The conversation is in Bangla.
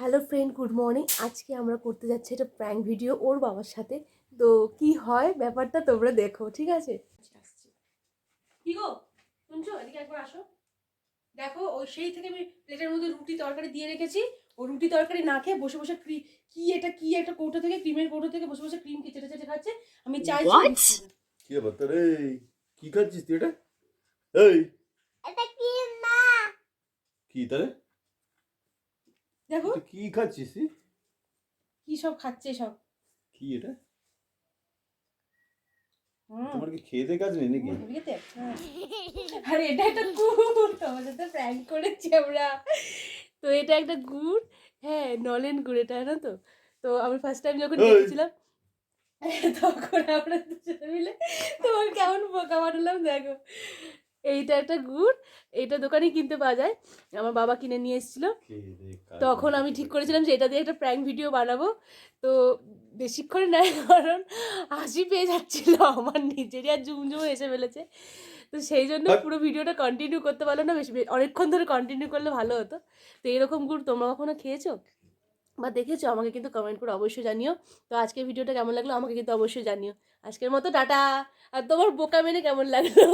Hello friend, good morning. আজকে আমরা করতে যাচ্ছি একটা প্র্যাঙ্ক ভিডিও ওর বাবার সাথে। তো কি হয় ব্যাপারটা তোমরা দেখো, ঠিক আছে? আসছি। কি গো, শুনছো? এদিকে একবার আসো। দেখো, ওই সেই থেকে আমি প্লেটের মধ্যে রুটি তরকারি দিয়ে রেখেছি। ও রুটি তরকারি না খেয়ে বসে বসে কি এটা কি একটা কৌটো থেকে, ক্রিমের কৌটো থেকে বসে বসে ক্রিম চেটে চেটে খাচ্ছে। আমি চাইছি ও দিচ্ছে না। কি ব্যাপার রে? কি খাচ্ছিস তুই এটা? এই এটা কি না? কি তারে? দেখো তুই কি খাচ্ছিস তুই? কি সব খাচ্ছে সব। কি এটা? তোমার কি খেয়ে দিয়ে কাজ নেই নাকি? আরে এটা একটা গুড়, তোমার সাথে প্র্যাঙ্ক করেছি আমরা। তো এটা একটা গুড়, হ্যাঁ নলেন গুড় এটা, জানো তো? তো আমি ফার্স্ট টাইম যখন এই! দেখেছিলাম তখন আমরা দুজনে মিলে তোমার কেমন বোকা বানালাম দেখো। এইটা একটা গুড়, এইটা দোকানে কিনতে পাওয়া যায়, আমার বাবা কিনে নিয়ে এসেছিল। খেয়ে দিয়ে কাজ তখন নেই আমি বসে ঠিক থাকছিস। করেছিলাম যে এটা দিয়ে একটা প্র্যাঙ্ক ভিডিও বানাবো। তো বেশিক্ষণ নয়, কারণ হাসি পেয়ে যাচ্ছিল আমার, নিজেরই আর জুমজুম এসে ফেলেছে। তো সেই জন্য হাট! পুরো ভিডিওটা কন্টিনিউ করতে পারলো না, বেশি অনেকক্ষণ ধরে কন্টিনিউ করলে ভালো হতো। তো এরকম গুড় তোমরা কখনো খেয়েছো বা দেখেছো? আমাকে কিন্তু কমেন্ট করে অবশ্যই জানিও। তো আজকের ভিডিওটা কেমন লাগলো আমাকে কিন্তু অবশ্যই জানিও। আজকের মতো টাটা। আর তোমার বোকা মেনে কেমন লাগলো?